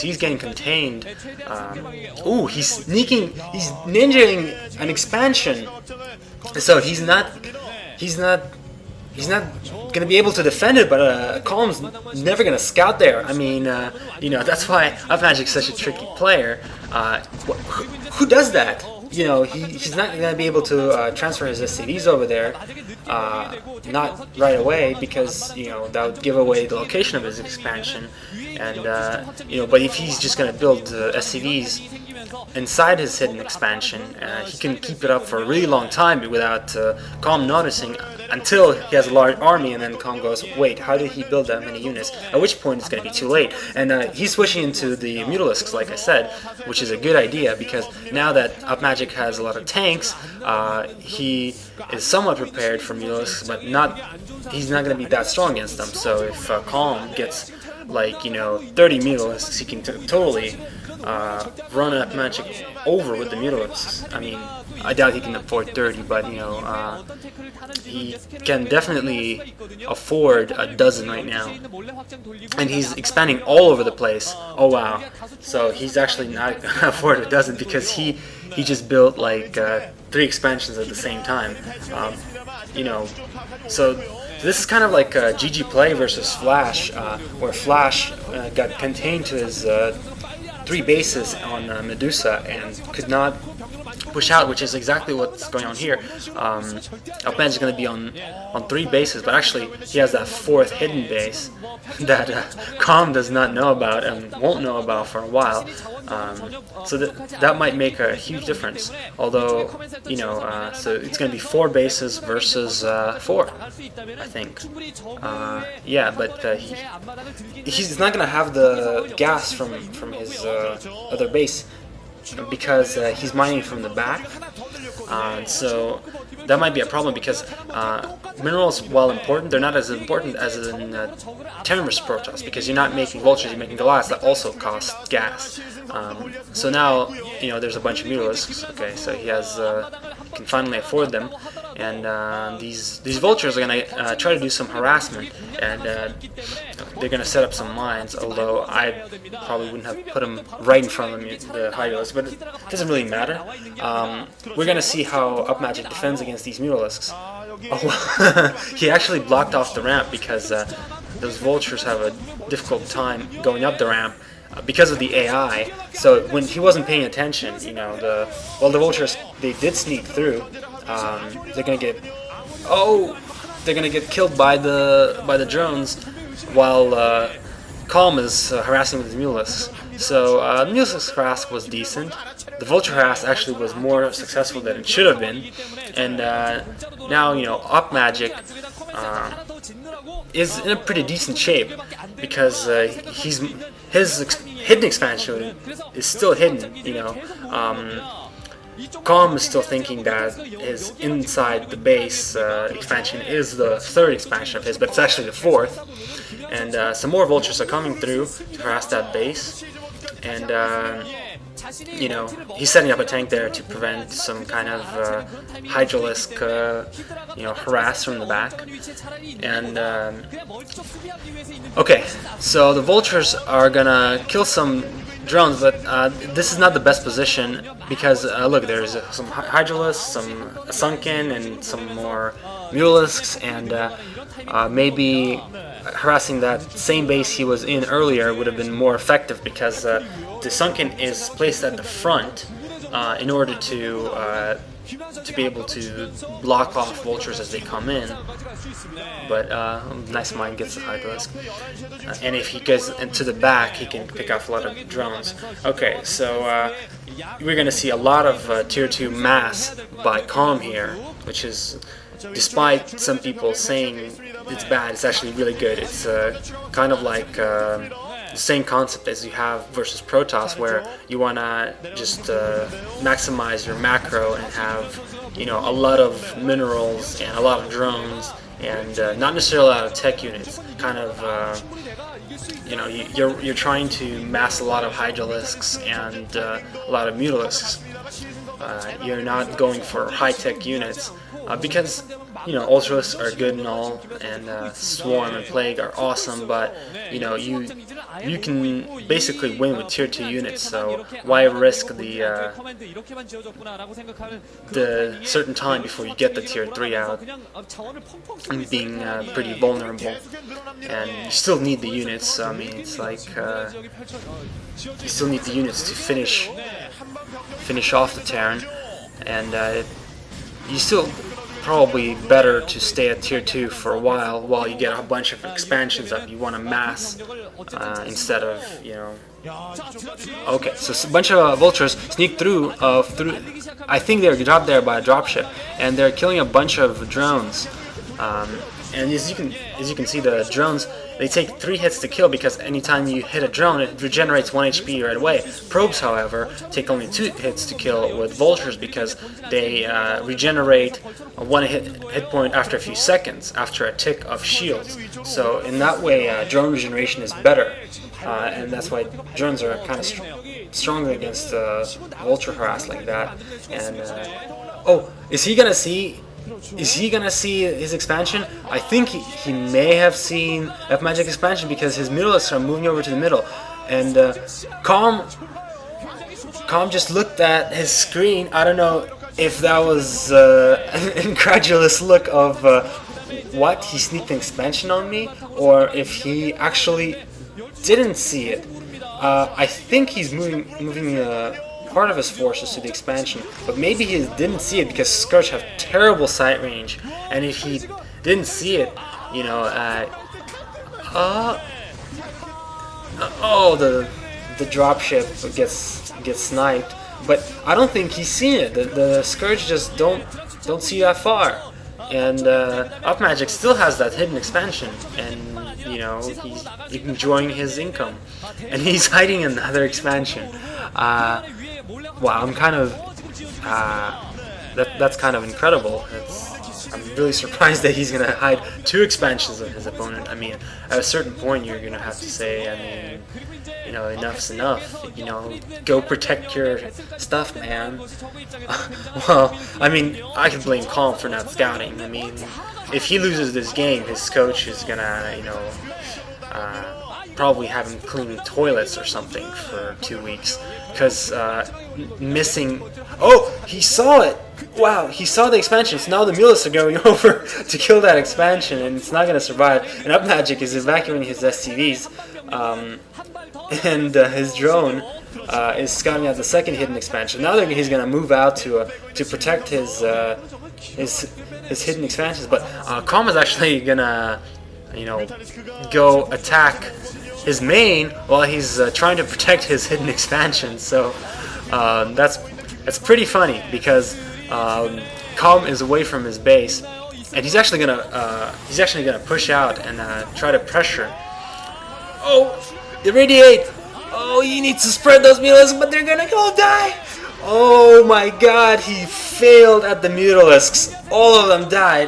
He's getting contained. Ooh, he's sneaking. He's ninjaing an expansion. So he's not gonna be able to defend it. But Calm's never gonna scout there. I mean, you know, that's why UpMagic's such a tricky player. Who does that? You know, he's not going to be able to transfer his SCVs over there, not right away, because, you know, that would give away the location of his expansion. And, you know, but if he's just going to build SCVs inside his hidden expansion, he can keep it up for a really long time without Calm noticing, until he has a large army, and then Calm goes, wait, how did he build that many units? At which point it's going to be too late. And he's switching into the Mutalisks, like I said, which is a good idea, because now that UpMagic has a lot of tanks, he is somewhat prepared for Mutalisks, but he's not going to be that strong against them. So if Calm gets, like, you know, 30 Mutalisks, he can totally run UpMagic over with the Mutalisks. I mean, I doubt he can afford 30, but, you know, he can definitely afford a dozen right now. And he's expanding all over the place. Oh wow. So he's actually not going to afford a dozen, because he just built like 3 expansions at the same time. You know, so this is kind of like GG Play versus Flash, where Flash got contained to his 3 bases on Medusa and could not push out, which is exactly what's going on here. UpMagic is going to be on 3 bases, but actually he has that 4th hidden base that Calm does not know about and won't know about for a while. So that might make a huge difference. Although, you know, so it's going to be 4 bases versus 4, I think. Yeah, but he's not going to have the gas from his other base, because he's mining from the back. So that might be a problem, because minerals, while important, they're not as important as in Terran vs Protoss, because you're not making vultures, you're making Goliaths that also cost gas. So now, you know, there's a bunch of Mutalisks. Okay, so he can finally afford them, and these vultures are going to try to do some harassment, and they're going to set up some mines, although I probably wouldn't have put them right in front of the Hydralisks, but it doesn't really matter. We're going to see how UpMagic defends against these Mutalisks. Oh, he actually blocked off the ramp, because those vultures have a difficult time going up the ramp because of the AI. So when he wasn't paying attention, you know, the vultures, they did sneak through. They're gonna get killed by the drones, while Calm is harassing with his Mutalisks. So the Mutalisk harass was decent. The vulture harass actually was more successful than it should have been, and now, you know, UpMagic is in a pretty decent shape, because his hidden expansion is still hidden. You know, Calm is still thinking that his inside the base expansion is the 3rd expansion of his, but it's actually the 4th. And some more vultures are coming through to harass that base, and you know, he's setting up a tank there to prevent some kind of Hydralisk, you know, harass from the back. And okay, so the vultures are gonna kill some drones, but this is not the best position, because look, there's some Hydralisks, some Sunken, and some more Mutalisks, and maybe harassing that same base he was in earlier would have been more effective, because the Sunken is placed at the front in order to be able to block off vultures as they come in. But Nice Mind gets the Hydralisk, and if he goes into the back, he can pick off a lot of drones. Okay, so we're going to see a lot of tier 2 mass by Calm here, which is, despite some people saying it's bad, it's actually really good. It's kind of like the same concept as you have versus Protoss, where you want to just maximize your macro and have, you know, a lot of minerals and a lot of drones, and not necessarily a lot of tech units. Kind of, you know, you're trying to mass a lot of Hydralisks and a lot of Mutalisks. You're not going for high-tech units, because you know, Ultras are good and all, and Swarm and Plague are awesome, but you know, you can basically win with tier 2 units, so why risk the certain time before you get the tier 3 out and being pretty vulnerable? And you still need the units, so, I mean, it's like you still need the units to finish off the Terran, and you still probably better to stay at tier 2 for a while you get a bunch of expansions up. You want to mass instead of, you know. Okay, so a bunch of vultures sneak through. I think they're dropped there by a dropship, and they're killing a bunch of drones. And as you can see, the drones, they take 3 hits to kill because anytime you hit a drone, it regenerates 1 HP right away. Probes, however, take only 2 hits to kill with vultures because they regenerate 1 hit point after a few seconds, after a tick of shields. So in that way, drone regeneration is better, and that's why drones are kind of stronger against vulture harass like that. And oh, is he gonna see his expansion? I think he may have seen F Magic expansion because his muralists are moving over to the middle, and Calm just looked at his screen. I don't know if that was an incredulous look of what, he sneaked an expansion on me, or if he actually didn't see it. I think he's moving part of his forces to the expansion, but maybe he didn't see it because Scourge have terrible sight range, and if he didn't see it, you know, oh, the dropship gets sniped, but I don't think he's seen it. The Scourge just don't see that far, and Up Magic still has that hidden expansion, and you know, he's enjoying his income, and he's hiding another expansion. Wow, I'm kind of that's kind of incredible. I'm really surprised that he's gonna hide 2 expansions of his opponent. I mean, at a certain point, you're gonna have to say, I mean, you know, enough's enough. You know, go protect your stuff, man. Well, I mean, I can blame Calm for not scouting. I mean, if he loses this game, his coach is gonna, you know, probably have him clean toilets or something for 2 weeks, because missing. Oh, he saw it. Wow, he saw the expansion. So now the mulists are going over to kill that expansion, and it's not going to survive. And Up Magic is evacuating his SCVs, and his drone is scouting out the second hidden expansion. Now he's going to move out to protect his hidden expansions. But Calm is actually going to, you know, go attack his main while he's trying to protect his hidden expansion. So that's pretty funny because Calm is away from his base, and he's actually gonna push out and try to pressure. Oh, irradiate! Oh, you need to spread those mutalisks, but they're gonna all die. Oh my God, he failed at the mutalisks. All of them died.